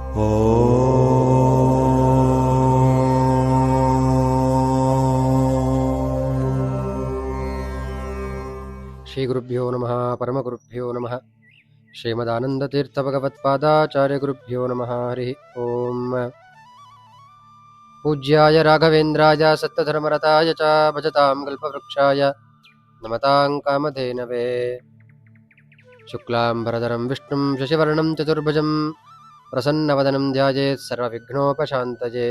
ಶ್ರೀ ಗುರುಭ್ಯೋ ನಮಃ ಪರಮಗುರುಭ್ಯೋ ನಮಃ ಶ್ರೀಮದಾನಂದತೀರ್ಥಭಗವತ್ಪಾದಾಚಾರ್ಯ ಗುರುಭ್ಯೋ ನಮಃ ಹರಿ ಓಂ. ಪೂಜ್ಯಾಯ ರಾಘವೇಂದ್ರಾಯ ಸತ್ಯಧರ್ಮರತಾಯ ಚ ಭಜತಾಂ ಕಲ್ಪವೃಕ್ಷಾಯ ನಮತಾಂ ಕಾಮಧೇನವೇ. ಶುಕ್ಲಾಂಬರಧರಂ ವಿಷ್ಣುಂ ಶಶಿವರ್ಣಂ ಚತುರ್ಭುಜಂ ಪ್ರಸನ್ನವದನಂ ಧ್ಯಾಯೇತ್ ಸರ್ವವಿಘ್ನೋಪಶಾಂತಯೇ.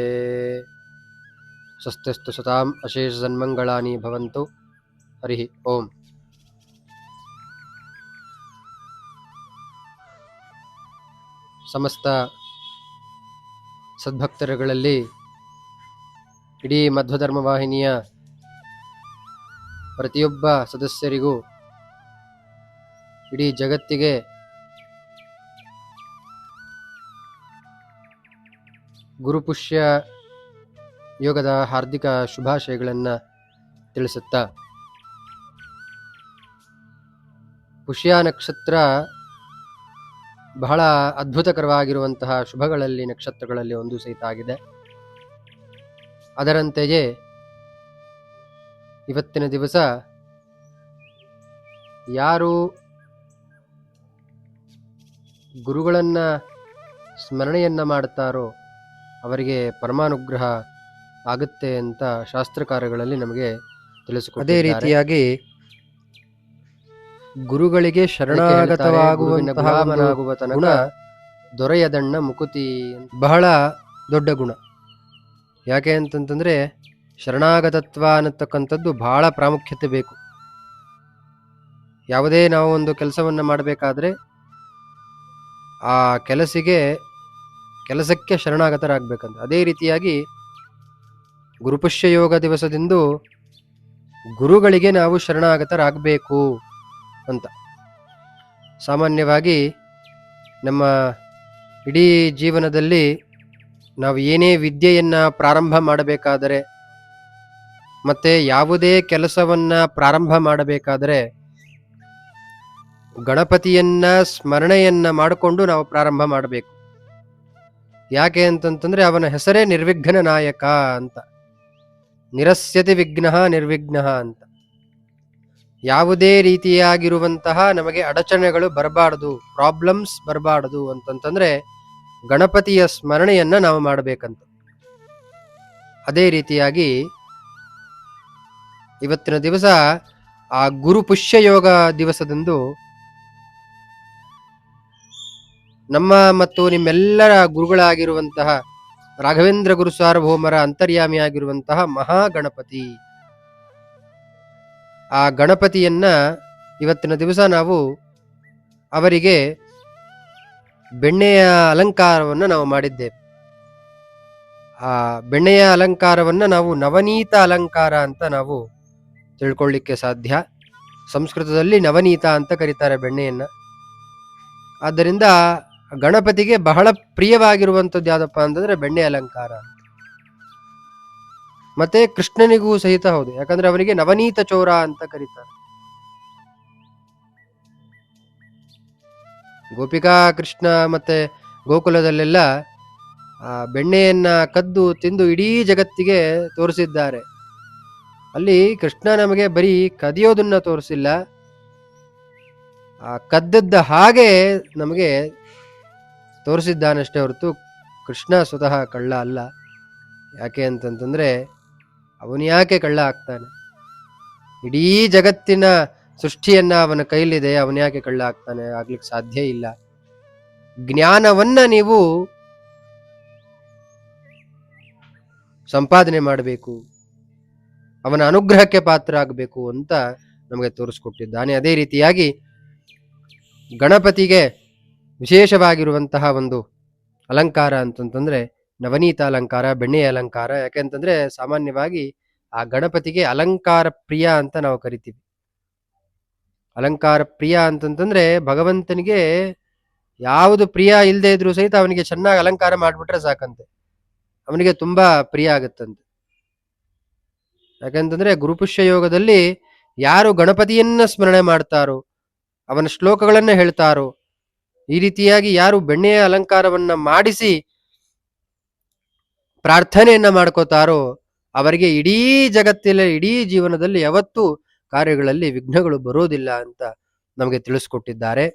ಸ್ವಸ್ತಿಸ್ತು ಸತಾಂ ಅಶೇಷಸನ್ಮಂಗಳಾನಿ ಭವಂತು. ಹರಿ ಓಂ. ಸಮಸ್ತ ಸದ್ಭಕ್ತರುಗಳಲ್ಲಿ ಇಡೀ ಮಧ್ವಧರ್ಮ ವಾಹಿನಿಯ ಪ್ರತಿಯೊಬ್ಬ ಸದಸ್ಯರಿಗೂ, ಇಡೀ ಜಗತ್ತಿಗೆ ಗುರುಪುಷ್ಯ ಯೋಗದ ಹಾರ್ದಿಕ ಶುಭಾಶಯಗಳನ್ನು ತಿಳಿಸುತ್ತಾ, ಪುಷ್ಯ ನಕ್ಷತ್ರ ಬಹಳ ಅದ್ಭುತಕರವಾಗಿರುವಂತಹ ಶುಭಗಳಲ್ಲಿ ನಕ್ಷತ್ರಗಳಲ್ಲಿ ಒಂದು ಸಹಿತ ಆಗಿದೆ. ಅದರಂತೆಯೇ ಇವತ್ತಿನ ದಿವಸ ಯಾರು ಗುರುಗಳನ್ನ ಸ್ಮರಣೆಯನ್ನ ಮಾಡುತ್ತಾರೋ ಅವರಿಗೆ ಪರಮಾನುಗ್ರಹ ಆಗುತ್ತೆ ಅಂತ ಶಾಸ್ತ್ರಕಾರಗಳಲ್ಲಿ ನಮಗೆ ತಿಳಿಸಿಕೊಟ್ಟಿದ್ದಾರೆ. ಅದೇ ರೀತಿಯಾಗಿ ಗುರುಗಳಿಗೆ ಶರಣಾಗತವಾಗುವಂತಹ ಗುಣ ದೊರೆಯದಣ್ಣ ಮುಕುತಿ ಬಹಳ ದೊಡ್ಡ ಗುಣ. ಯಾಕೆ ಅಂತಂತಂದ್ರೆ ಶರಣಾಗತತ್ವ ಅನ್ನತಕ್ಕಂಥದ್ದು ಬಹಳ ಪ್ರಾಮುಖ್ಯತೆ ಬೇಕು. ಯಾವುದೇ ನಾವು ಒಂದು ಕೆಲಸವನ್ನ ಮಾಡಬೇಕಾದ್ರೆ ಆ ಕೆಲಸಕ್ಕೆ ಶರಣಾಗತರಾಗಬೇಕಂತ. ಅದೇ ರೀತಿಯಾಗಿ ಗುರುಪುಷ್ಯ ಯೋಗ ದಿವಸದಿಂದ ಗುರುಗಳಿಗೆ ನಾವು ಶರಣಾಗತರಾಗಬೇಕು ಅಂತ. ಸಾಮಾನ್ಯವಾಗಿ ನಮ್ಮ ಇಡೀ ಜೀವನದಲ್ಲಿ ನಾವು ಏನೇ ವಿದ್ಯೆಯನ್ನ ಪ್ರಾರಂಭ ಮಾಡಬೇಕಾದರೆ ಮತ್ತೆ ಯಾವುದೇ ಕೆಲಸವನ್ನ ಪ್ರಾರಂಭ ಮಾಡಬೇಕಾದರೆ ಗಣಪತಿಯನ್ನ ಸ್ಮರಣೆಯನ್ನ ಮಾಡಿಕೊಂಡು ನಾವು ಪ್ರಾರಂಭ ಮಾಡಬೇಕು. ಯಾಕೆ ಅಂತಂತಂದ್ರೆ ಅವನ ಹೆಸರೇ ನಿರ್ವಿಘ್ನ ನಾಯಕ ಅಂತ. ನಿರಸ್ಯತಿ ವಿಘ್ನ ನಿರ್ವಿಘ್ನ ಅಂತ. ಯಾವುದೇ ರೀತಿಯಾಗಿರುವಂತಹ ನಮಗೆ ಅಡಚಣೆಗಳು ಬರಬಾರದು, ಪ್ರಾಬ್ಲಮ್ಸ್ ಬರಬಾರದು ಅಂತಂತಂದ್ರೆ ಗಣಪತಿಯ ಸ್ಮರಣೆಯನ್ನ ನಾವು ಮಾಡಬೇಕಂತ. ಅದೇ ರೀತಿಯಾಗಿ ಇವತ್ತಿನ ದಿವಸ ಆ ಗುರು ಪುಷ್ಯ ಯೋಗ ದಿವಸದಂದು ನಮ್ಮ ಮತ್ತು ನಿಮ್ಮೆಲ್ಲರ ಗುರುಗಳಾಗಿರುವಂತಹ ರಾಘವೇಂದ್ರ ಗುರು ಸಾರ್ವಭೌಮರ ಅಂತರ್ಯಾಮಿಯಾಗಿರುವಂತಹ ಮಹಾಗಣಪತಿ, ಆ ಗಣಪತಿಯನ್ನ ಇವತ್ತಿನ ದಿವಸ ನಾವು ಅವರಿಗೆ ಬೆಣ್ಣೆಯ ಅಲಂಕಾರವನ್ನು ನಾವು ಮಾಡಿದ್ದೇವೆ. ಆ ಬೆಣ್ಣೆಯ ಅಲಂಕಾರವನ್ನ ನಾವು ನವನೀತ ಅಲಂಕಾರ ಅಂತ ನಾವು ತಿಳ್ಕೊಳ್ಳಿಕ್ಕೆ ಸಾಧ್ಯ. ಸಂಸ್ಕೃತದಲ್ಲಿ ನವನೀತ ಅಂತ ಕರೀತಾರೆ ಬೆಣ್ಣೆಯನ್ನ. ಆದ್ದರಿಂದ ಗಣಪತಿಗೆ ಬಹಳ ಪ್ರಿಯವಾಗಿರುವಂಥದ್ದು ಯಾವ್ದಪ್ಪ ಅಂತಂದ್ರೆ ಬೆಣ್ಣೆ ಅಲಂಕಾರ. ಮತ್ತೆ ಕೃಷ್ಣನಿಗೂ ಸಹಿತ ಹೌದು, ಯಾಕಂದ್ರೆ ಅವನಿಗೆ ನವನೀತ ಚೋರ ಅಂತ ಕರೀತಾರೆ. ಗೋಪಿಕಾ ಕೃಷ್ಣ ಮತ್ತೆ ಗೋಕುಲದಲ್ಲೆಲ್ಲ ಆ ಬೆಣ್ಣೆಯನ್ನ ಕದ್ದು ತಿಂದು ಇಡೀ ಜಗತ್ತಿಗೆ ತೋರಿಸಿದ್ದಾರೆ. ಅಲ್ಲಿ ಕೃಷ್ಣ ನಮಗೆ ಬರೀ ಕದಿಯೋದನ್ನ ತೋರಿಸಿಲ್ಲ, ಆ ಕದ್ದದ್ದ ಹಾಗೆ ನಮಗೆ ತೋರಿಸಿದ್ದಾನಷ್ಟೇ ಹೊರತು ಕೃಷ್ಣ ಸ್ವತಃ ಕಳ್ಳ ಅಲ್ಲ. ಯಾಕೆ ಅಂತಂತಂದ್ರೆ ಅವನು ಯಾಕೆ ಕಳ್ಳ ಆಗ್ತಾನೆ? ಇಡೀ ಜಗತ್ತಿನ ಸೃಷ್ಟಿಯನ್ನ ಅವನ ಕೈಲಿದೆ, ಅವನ ಯಾಕೆ ಕಳ್ಳ ಆಗ್ತಾನೆ? ಆಗ್ಲಿಕ್ಕೆ ಸಾಧ್ಯ ಇಲ್ಲ. ಜ್ಞಾನವನ್ನ ನೀವು ಸಂಪಾದನೆ ಮಾಡಬೇಕು, ಅವನ ಅನುಗ್ರಹಕ್ಕೆ ಪಾತ್ರ ಆಗಬೇಕು ಅಂತ ನಮಗೆ ತೋರಿಸ್ಕೊಟ್ಟಿದ್ದಾನೆ. ಅದೇ ರೀತಿಯಾಗಿ ಗಣಪತಿಗೆ ವಿಶೇಷವಾಗಿರುವಂತಹ ಒಂದು ಅಲಂಕಾರ ಅಂತಂತಂದ್ರೆ ನವನೀತ ಅಲಂಕಾರ, ಬೆಣ್ಣೆಯ ಅಲಂಕಾರ. ಯಾಕೆಂತಂದ್ರೆ ಸಾಮಾನ್ಯವಾಗಿ ಆ ಗಣಪತಿಗೆ ಅಲಂಕಾರ ಪ್ರಿಯ ಅಂತ ನಾವು ಕರಿತೀವಿ. ಅಲಂಕಾರ ಪ್ರಿಯ ಅಂತಂತಂದ್ರೆ ಭಗವಂತನಿಗೆ ಯಾವುದು ಪ್ರಿಯ ಇಲ್ಲದೆ ಇದ್ರೂ ಸಹಿತ ಅವನಿಗೆ ಚೆನ್ನಾಗಿ ಅಲಂಕಾರ ಮಾಡ್ಬಿಟ್ರೆ ಸಾಕಂತೆ, ಅವನಿಗೆ ತುಂಬಾ ಪ್ರಿಯ ಆಗತ್ತಂತೆ. ಯಾಕಂತಂದ್ರೆ ಗುರುಪುಷ್ಯ ಯೋಗದಲ್ಲಿ ಯಾರು ಗಣಪತಿಯನ್ನ ಸ್ಮರಣೆ ಮಾಡ್ತಾರೋ, ಅವನ ಶ್ಲೋಕಗಳನ್ನ ಹೇಳ್ತಾರೋ, ಈ ರೀತಿಯಾಗಿ ಯಾರು ಬೆಣ್ಣೆಯ ಅಲಂಕಾರವನ್ನ ಮಾಡಿಸಿ ಪ್ರಾರ್ಥನೆಯನ್ನ ಮಾಡ್ಕೋತಾರೋ ಅವರಿಗೆ ಇಡೀ ಜಗತ್ತಿನ ಇಡೀ ಜೀವನದಲ್ಲಿ ಯಾವತ್ತೂ ಕಾರ್ಯಗಳಲ್ಲಿ ವಿಘ್ನಗಳು ಬರೋದಿಲ್ಲ ಅಂತ ನಮಗೆ ತಿಳಿಸ್ಕೊಟ್ಟಿದ್ದಾರೆ.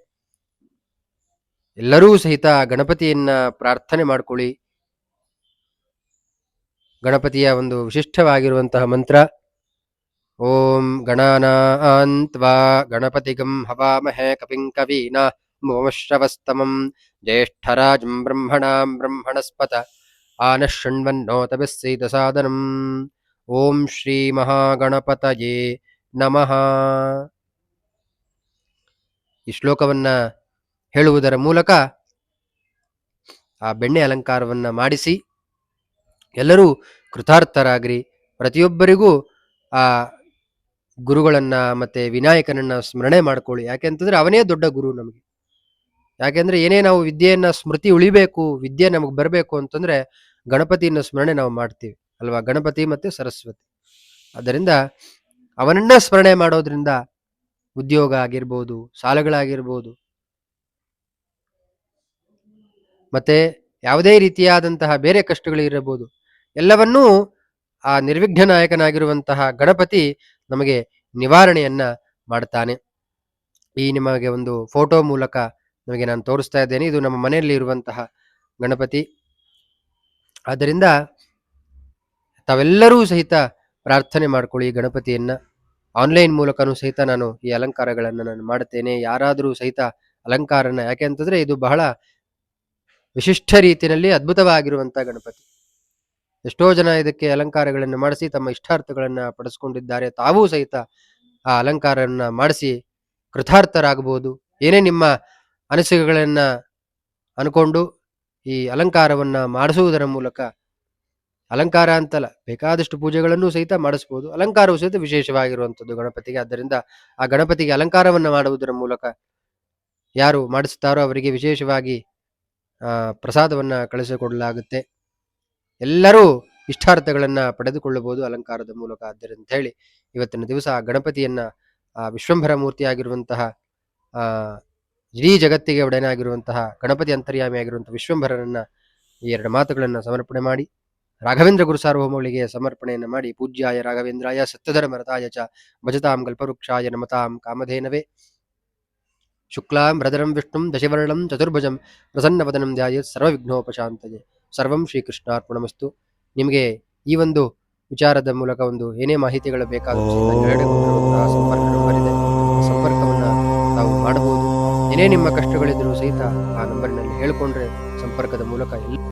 ಎಲ್ಲರೂ ಸಹಿತ ಗಣಪತಿಯನ್ನ ಪ್ರಾರ್ಥನೆ ಮಾಡ್ಕೊಳ್ಳಿ. ಗಣಪತಿಯ ಒಂದು ವಿಶಿಷ್ಟವಾಗಿರುವಂತಹ ಮಂತ್ರ ಓಂ ಗಣಾನಾನ್ತ್ವಾ ಗಣಪತಿಗಂ ಹವಾಮಹೇ ಕಪಿಂ ಕವೀನಾ ಮೋಮಶ್ರವಸ್ತಮಂ ಜ್ಯೇಷ್ಠರಾಜಂ ಬ್ರಹ್ಮಣಾಂ ಬ್ರಹ್ಮಣಸ್ಪತ ಆನಃ ಶೃಣ್ವನ್ನೋತಭಿಃ ಸೀದಸಾದನಂ. ಓಂ ಶ್ರೀ ಮಹಾಗಣಪತಯೇ ನಮಃ. ಈ ಶ್ಲೋಕವನ್ನ ಹೇಳುವುದರ ಮೂಲಕ ಆ ಬೆಣ್ಣೆ ಅಲಂಕಾರವನ್ನ ಮಾಡಿಸಿ ಎಲ್ಲರೂ ಕೃತಾರ್ಥರಾಗ್ರಿ. ಪ್ರತಿಯೊಬ್ಬರಿಗೂ ಆ ಗುರುಗಳನ್ನ ಮತ್ತೆ ವಿನಾಯಕನನ್ನ ಸ್ಮರಣೆ ಮಾಡ್ಕೊಳ್ಳಿ. ಯಾಕೆಂತಂದ್ರೆ ಅವನೇ ದೊಡ್ಡ ಗುರು ನಮಗೆ. ಯಾಕೆಂದ್ರೆ ಏನೇ ನಾವು ವಿದ್ಯೆಯನ್ನ ಸ್ಮೃತಿ ಉಳಿಬೇಕು, ವಿದ್ಯೆ ನಮಗೆ ಬರಬೇಕು ಅಂತಂದ್ರೆ ಗಣಪತಿಯನ್ನ ಸ್ಮರಣೆ ನಾವು ಮಾಡ್ತೀವಿ ಅಲ್ವಾ? ಗಣಪತಿ ಮತ್ತೆ ಸರಸ್ವತಿ. ಆದ್ದರಿಂದ ಅವನನ್ನ ಸ್ಮರಣೆ ಮಾಡೋದ್ರಿಂದ ಉದ್ಯೋಗ ಆಗಿರ್ಬೋದು, ಸಾಲಗಳಾಗಿರ್ಬೋದು, ಮತ್ತೆ ಯಾವುದೇ ರೀತಿಯಾದಂತಹ ಬೇರೆ ಕಷ್ಟಗಳಿರಬಹುದು, ಎಲ್ಲವನ್ನೂ ಆ ನಿರ್ವಿಘ್ನ ನಾಯಕನಾಗಿರುವಂತಹ ಗಣಪತಿ ನಮಗೆ ನಿವಾರಣೆಯನ್ನ ಮಾಡ್ತಾನೆ. ಈ ನಿಮಗೆ ಒಂದು ಫೋಟೋ ಮೂಲಕ ನಿಮಗೆ ನಾನು ತೋರಿಸ್ತಾ ಇದ್ದೇನೆ. ಇದು ನಮ್ಮ ಮನೆಯಲ್ಲಿ ಇರುವಂತಹ ಗಣಪತಿ. ಆದ್ದರಿಂದ ತಾವೆಲ್ಲರೂ ಸಹಿತ ಪ್ರಾರ್ಥನೆ ಮಾಡ್ಕೊಳ್ಳಿ ಗಣಪತಿಯನ್ನ. ಆನ್ಲೈನ್ ಮೂಲಕನೂ ಸಹಿತ ನಾನು ಈ ಅಲಂಕಾರಗಳನ್ನು ನಾನು ಮಾಡುತ್ತೇನೆ. ಯಾರಾದರೂ ಸಹಿತ ಅಲಂಕಾರನ, ಯಾಕೆ ಅಂತಂದ್ರೆ ಇದು ಬಹಳ ವಿಶಿಷ್ಟ ರೀತಿಯಲ್ಲಿ ಅದ್ಭುತವಾಗಿರುವಂತಹ ಗಣಪತಿ. ಎಷ್ಟೋ ಜನ ಇದಕ್ಕೆ ಅಲಂಕಾರಗಳನ್ನು ಮಾಡಿಸಿ ತಮ್ಮ ಇಷ್ಟಾರ್ಥಗಳನ್ನ ಪಡಿಸ್ಕೊಂಡಿದ್ದಾರೆ. ತಾವೂ ಸಹಿತ ಆ ಅಲಂಕಾರವನ್ನ ಮಾಡಿಸಿ ಕೃತಾರ್ಥರಾಗಬಹುದು. ಏನೇ ನಿಮ್ಮ ಅನಿಸಿಕೆಗಳನ್ನ ಅನ್ಕೊಂಡು ಈ ಅಲಂಕಾರವನ್ನ ಮಾಡಿಸುವುದರ ಮೂಲಕ, ಅಲಂಕಾರ ಅಂತಲ್ಲ, ಬೇಕಾದಷ್ಟು ಪೂಜೆಗಳನ್ನು ಸಹಿತ ಮಾಡಿಸಬಹುದು. ಅಲಂಕಾರವು ಸಹಿತ ವಿಶೇಷವಾಗಿರುವಂಥದ್ದು ಗಣಪತಿಗೆ. ಆದ್ದರಿಂದ ಆ ಗಣಪತಿಗೆ ಅಲಂಕಾರವನ್ನ ಮಾಡುವುದರ ಮೂಲಕ ಯಾರು ಮಾಡಿಸುತ್ತಾರೋ ಅವರಿಗೆ ವಿಶೇಷವಾಗಿ ಪ್ರಸಾದವನ್ನ ಕಳಿಸಿಕೊಡಲಾಗುತ್ತೆ. ಎಲ್ಲರೂ ಇಷ್ಟಾರ್ಥಗಳನ್ನ ಪಡೆದುಕೊಳ್ಳಬಹುದು ಅಲಂಕಾರದ ಮೂಲಕ. ಆದ್ದರಿಂದ ಹೇಳಿ ಇವತ್ತಿನ ದಿವಸ ಗಣಪತಿಯನ್ನ ವಿಶ್ವಂಭರ ಮೂರ್ತಿಯಾಗಿರುವಂತಹ ಇಡೀ ಜಗತ್ತಿಗೆ ಒಡೆಯನಾಗಿರುವಂತಹ ಗಣಪತಿ ಅಂತರ್ಯಾಮಿಯಾಗಿರುವಂತಹ ವಿಶ್ವಂಭರನನ್ನ ಈ ಎರಡು ಮಾತುಗಳನ್ನ ಸಮರ್ಪಣೆ ಮಾಡಿ ರಾಘವೇಂದ್ರ ಗುರು ಸಾರ್ವಭೌಮಗಳಿಗೆ ಸಮರ್ಪಣೆಯನ್ನು ಮಾಡಿ ಪೂಜ್ಯಾಯ ರಾಘವೇಂದ್ರಾಯ ಸತ್ಯಧರ್ಮ ರತಾಯ ಚ ಭಜತಾಂ ಕಲ್ಪವೃಕ್ಷಾಯ ನಮತಾಂ ಕಾಮಧೇನವೇ ಶುಕ್ಲಾಂ ಭ್ರದರಂ ವಿಷ್ಣುಂ ದಶವರ್ಣಂ ಚತುರ್ಭುಜಂ ಪ್ರಸನ್ನವದನಂ ಧ್ಯಾಯೇತ್ ಸರ್ವವಿಘ್ನೋಪಶಾಂತಯೇ. ಸರ್ವಂ ಶ್ರೀಕೃಷ್ಣಾರ್ಪಣಮಸ್ತು. ನಿಮಗೆ ಈ ಒಂದು ವಿಚಾರದ ಮೂಲಕ ಒಂದು ಏನೇ ಮಾಹಿತಿಗಳು ಬೇಕಾದರೂ ಸಂಪರ್ಕ ನಂಬರ್ ಇದೆ, ಸಂಪರ್ಕವನ್ನ ತಾವು ಮಾಡಬಹುದು. ಏನೇ ನಿಮ್ಮ ಕಷ್ಟಗಳಿದ್ರೂ ಸಹಿತ ಆ ನಂಬರಿನಲ್ಲಿ ಹೇಳಿಕೊಂಡ್ರೆ ಸಂಪರ್ಕದ ಮೂಲಕ